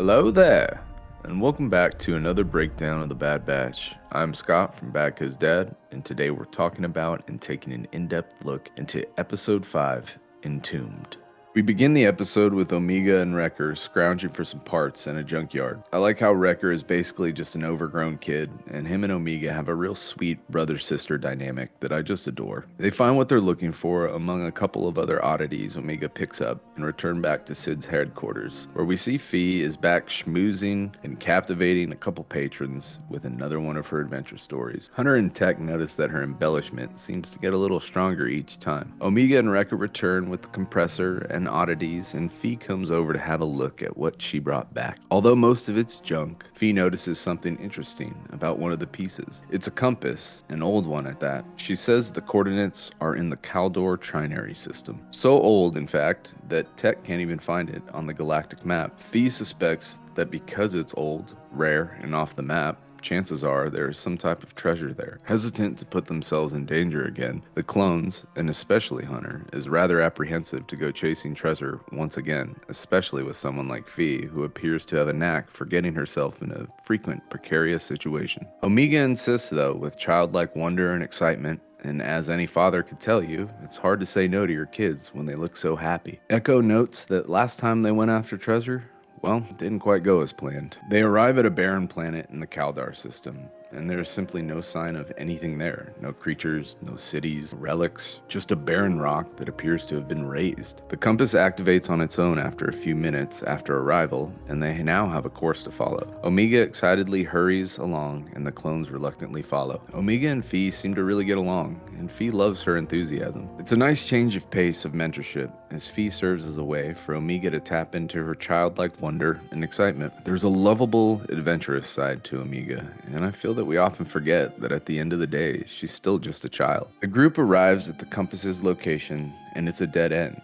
Hello there, and welcome back to another breakdown of the Bad Batch. I'm Scott from Bad Cuz Dad, and today we're talking about and taking an in-depth look into Episode 5, Entombed. We begin the episode with Omega and Wrecker scrounging for some parts in a junkyard. I like how Wrecker is basically just an overgrown kid, and him and Omega have a real sweet brother-sister dynamic that I just adore. They find what they're looking for among a couple of other oddities Omega picks up and return back to Sid's headquarters, where we see Fee is back schmoozing and captivating a couple patrons with another one of her adventure stories. Hunter and Tech notice that her embellishment seems to get a little stronger each time. Omega and Wrecker return with the compressor and oddities, and Fee comes over to have a look at what she brought back. Although most of it's junk, Fee notices something interesting about one of the pieces. It's a compass, an old one at that. She says the coordinates are in the Caldor Trinary system. So old, in fact, that Tech can't even find it on the galactic map. Fee suspects that because it's old, rare, and off the map, chances are there is some type of treasure there. Hesitant to put themselves in danger again, the clones, and especially Hunter, is rather apprehensive to go chasing treasure once again, especially with someone like Fee, who appears to have a knack for getting herself in a frequent precarious situation. Omega insists, though, with childlike wonder and excitement, and as any father could tell you, it's hard to say no to your kids when they look so happy. Echo notes that last time they went after treasure, well, it didn't quite go as planned. They arrive at a barren planet in the Kaldar system, and there's simply no sign of anything there. No creatures, no cities, relics, just a barren rock that appears to have been razed. The compass activates on its own after a few minutes after arrival, and they now have a course to follow. Omega excitedly hurries along, and the clones reluctantly follow. Omega and Fee seem to really get along, and Fee loves her enthusiasm. It's a nice change of pace of mentorship, as Fee serves as a way for Omega to tap into her childlike wonder and excitement. There's a lovable, adventurous side to Omega, and I feel that we often forget that at the end of the day, she's still just a child. The group arrives at the compass's location, and it's a dead end.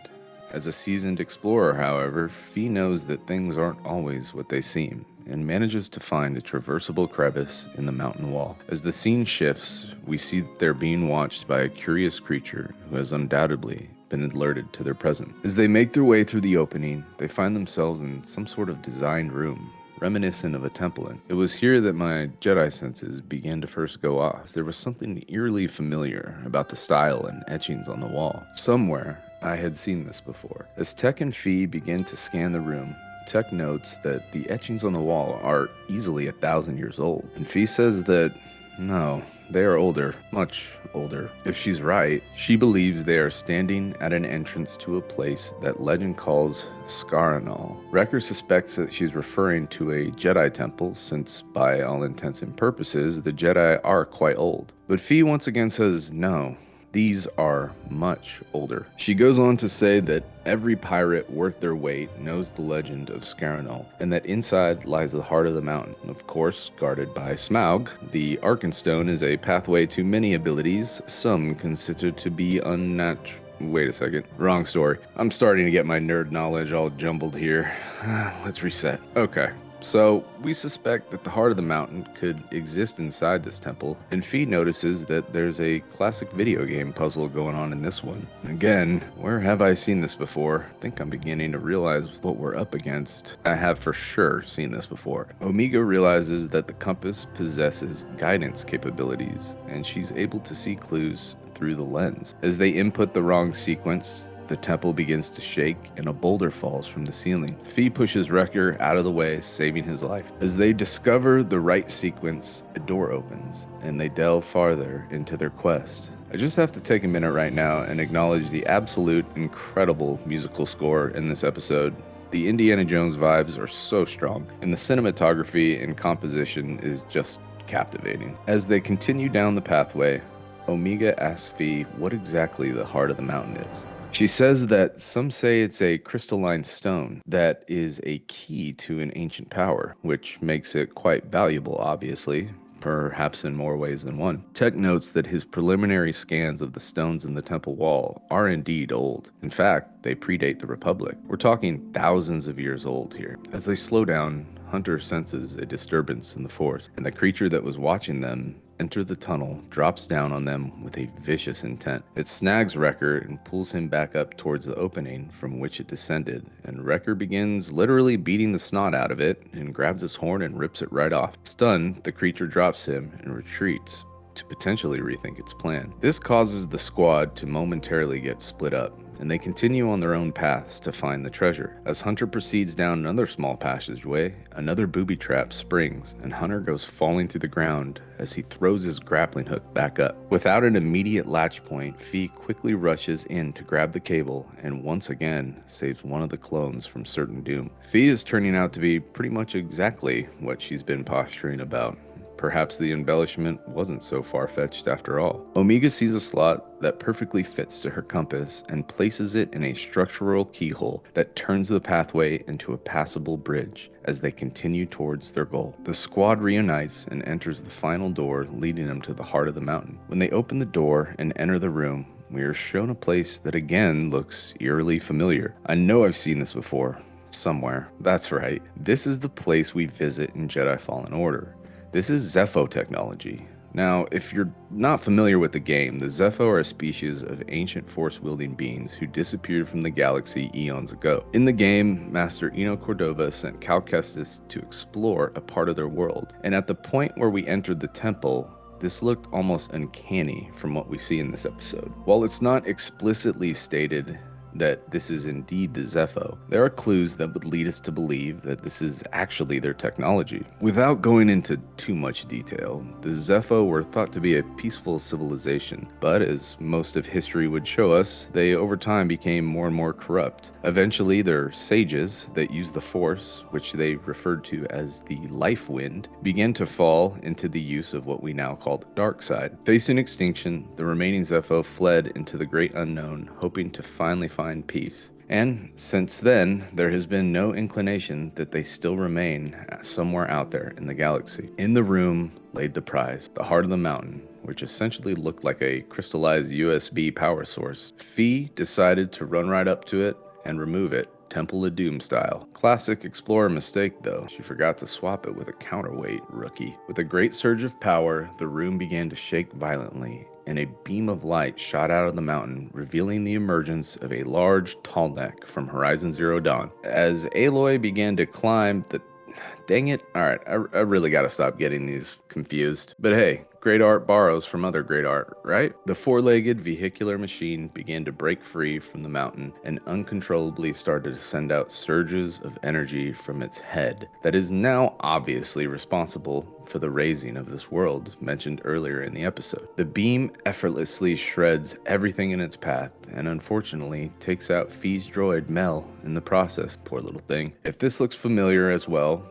As a seasoned explorer, however, Fee knows that things aren't always what they seem, and manages to find a traversable crevice in the mountain wall. As the scene shifts, we see that they're being watched by a curious creature who has undoubtedly been alerted to their presence. As they make their way through the opening, they find themselves in some sort of designed room, reminiscent of a temple. It was here that my Jedi senses began to first go off. There was something eerily familiar about the style and etchings on the wall. Somewhere, I had seen this before. As Tech and Fee begin to scan the room, Tech notes that the etchings on the wall are easily 1,000 years old, and Fee says that no, they are older, much older. If she's right, she believes they are standing at an entrance to a place that legend calls Scaranal. Wrecker suspects that she's referring to a Jedi temple, since by all intents and purposes, the Jedi are quite old. But Fee once again says no. These are much older. She goes on to say that every pirate worth their weight knows the legend of Scaranol, and that inside lies the heart of the mountain, of course guarded by Smaug. The Arkenstone is a pathway to many abilities, some considered to be unnatural. Wait a second, wrong story. I'm starting to get my nerd knowledge all jumbled here. Let's reset. Okay. So, we suspect that the heart of the mountain could exist inside this temple, and Fee notices that there's a classic video game puzzle going on in this one. Again, where have I seen this before? I think I'm beginning to realize what we're up against. I have for sure seen this before. Omega realizes that the compass possesses guidance capabilities, and she's able to see clues through the lens. As they input the wrong sequence, the temple begins to shake and a boulder falls from the ceiling. Fee pushes Wrecker out of the way, saving his life. As they discover the right sequence, a door opens and they delve farther into their quest. I just have to take a minute right now and acknowledge the absolute incredible musical score in this episode. The Indiana Jones vibes are so strong, and the cinematography and composition is just captivating. As they continue down the pathway, Omega asks Fee what exactly the heart of the mountain is. She says that some say it's a crystalline stone that is a key to an ancient power, which makes it quite valuable, obviously, perhaps in more ways than one. Tech notes that his preliminary scans of the stones in the temple wall are indeed old. In fact, they predate the Republic. We're talking thousands of years old here. As they slow down, Hunter senses a disturbance in the force, and the creature that was watching them enter the tunnel, drops down on them with a vicious intent. It snags Wrecker and pulls him back up towards the opening from which it descended, and Wrecker begins literally beating the snot out of it and grabs its horn and rips it right off. Stunned, the creature drops him and retreats to potentially rethink its plan. This causes the squad to momentarily get split up, and they continue on their own paths to find the treasure. As Hunter proceeds down another small passageway, another booby trap springs, and Hunter goes falling through the ground as he throws his grappling hook back up. Without an immediate latch point, Fee quickly rushes in to grab the cable and once again saves one of the clones from certain doom. Fee is turning out to be pretty much exactly what she's been posturing about. Perhaps the embellishment wasn't so far-fetched after all. Omega sees a slot that perfectly fits to her compass and places it in a structural keyhole that turns the pathway into a passable bridge as they continue towards their goal. The squad reunites and enters the final door leading them to the heart of the mountain. When they open the door and enter the room, we are shown a place that again looks eerily familiar. I know I've seen this before, somewhere. That's right, this is the place we visit in Jedi Fallen Order. This is Zeffo technology. Now, if you're not familiar with the game, the Zeffo are a species of ancient force-wielding beings who disappeared from the galaxy eons ago. In the game, Master Eno Cordova sent Cal Kestis to explore a part of their world, and at the point where we entered the temple, this looked almost uncanny from what we see in this episode. While it's not explicitly stated that this is indeed the Zeffo, there are clues that would lead us to believe that this is actually their technology. Without going into too much detail, the Zeffo were thought to be a peaceful civilization, but as most of history would show us, they over time became more and more corrupt. Eventually, their sages that used the Force, which they referred to as the Life Wind, began to fall into the use of what we now call the dark side. Facing extinction, the remaining Zeffo fled into the great unknown, hoping to finally find peace. And since then, there has been no inclination that they still remain somewhere out there in the galaxy. In the room laid the prize, the heart of the mountain, which essentially looked like a crystallized USB power source. Fee decided to run right up to it and remove it, Temple of Doom style. Classic Explorer mistake though, she forgot to swap it with a counterweight, rookie. With a great surge of power, the room began to shake violently, and a beam of light shot out of the mountain, revealing the emergence of a large tallneck from Horizon Zero Dawn. As Aloy began to climb the... Dang it. Alright, I really gotta stop getting these confused. But hey, great art borrows from other great art, right? The four-legged vehicular machine began to break free from the mountain and uncontrollably started to send out surges of energy from its head that is now obviously responsible for the raising of this world mentioned earlier in the episode. The beam effortlessly shreds everything in its path and unfortunately takes out Fee's droid Mel in the process. Poor little thing. If this looks familiar as well,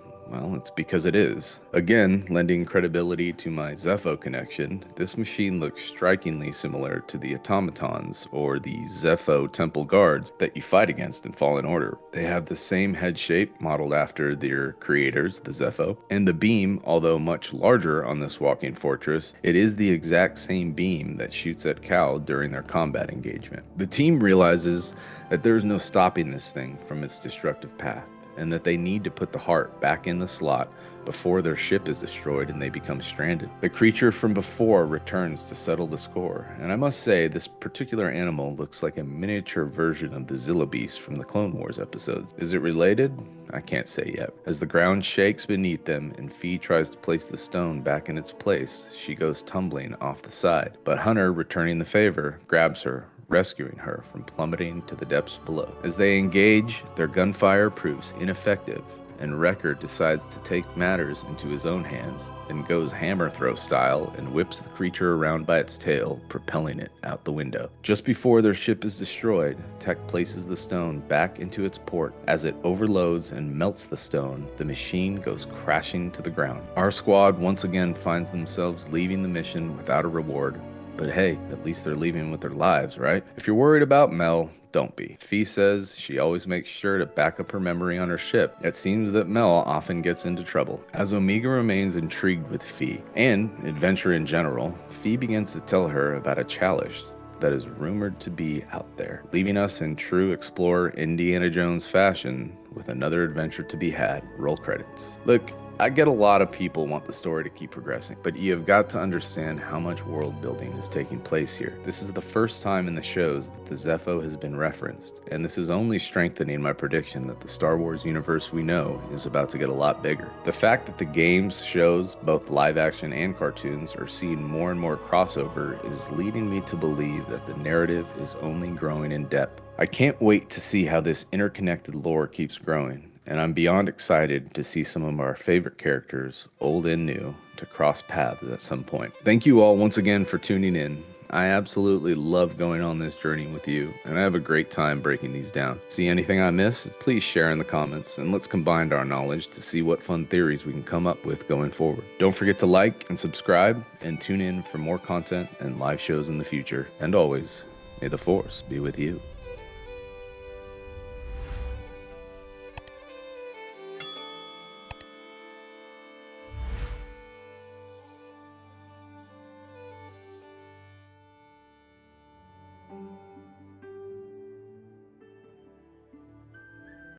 it's because it is. Again, lending credibility to my Zeffo connection, this machine looks strikingly similar to the automatons or the Zeffo temple guards that you fight against in Fallen Order. They have the same head shape modeled after their creators, the Zeffo, and the beam, although much larger on this walking fortress, it is the exact same beam that shoots at Cal during their combat engagement. The team realizes that there's no stopping this thing from its destructive path, and that they need to put the heart back in the slot before their ship is destroyed and they become stranded. The creature from before returns to settle the score, and I must say this particular animal looks like a miniature version of the Zilla Beast from the Clone Wars episodes. Is it related? I can't say yet. As the ground shakes beneath them and Fee tries to place the stone back in its place, she goes tumbling off the side, but Hunter, returning the favor, grabs her, rescuing her from plummeting to the depths below. As they engage, their gunfire proves ineffective, and Wrecker decides to take matters into his own hands and goes hammer throw style and whips the creature around by its tail, propelling it out the window. Just before their ship is destroyed, Tech places the stone back into its port. As it overloads and melts the stone, the machine goes crashing to the ground. Our squad once again finds themselves leaving the mission without a reward. But hey, at least they're leaving with their lives, right? If you're worried about Mel, don't be. Fee says she always makes sure to back up her memory on her ship. It seems that Mel often gets into trouble. As Omega remains intrigued with Fee, and adventure in general, Fee begins to tell her about a chalice that is rumored to be out there, leaving us in true explorer Indiana Jones fashion with another adventure to be had. Roll credits. Look, I get a lot of people want the story to keep progressing, but you have got to understand how much world building is taking place here. This is the first time in the shows that the Zepho has been referenced, and this is only strengthening my prediction that the Star Wars universe we know is about to get a lot bigger. The fact that the games, shows, both live action and cartoons, are seeing more and more crossover is leading me to believe that the narrative is only growing in depth. I can't wait to see how this interconnected lore keeps growing, and I'm beyond excited to see some of our favorite characters, old and new, to cross paths at some point. Thank you all once again for tuning in. I absolutely love going on this journey with you, and I have a great time breaking these down. See anything I miss? Please share in the comments, and let's combine our knowledge to see what fun theories we can come up with going forward. Don't forget to like and subscribe, and tune in for more content and live shows in the future. And always, may the Force be with you.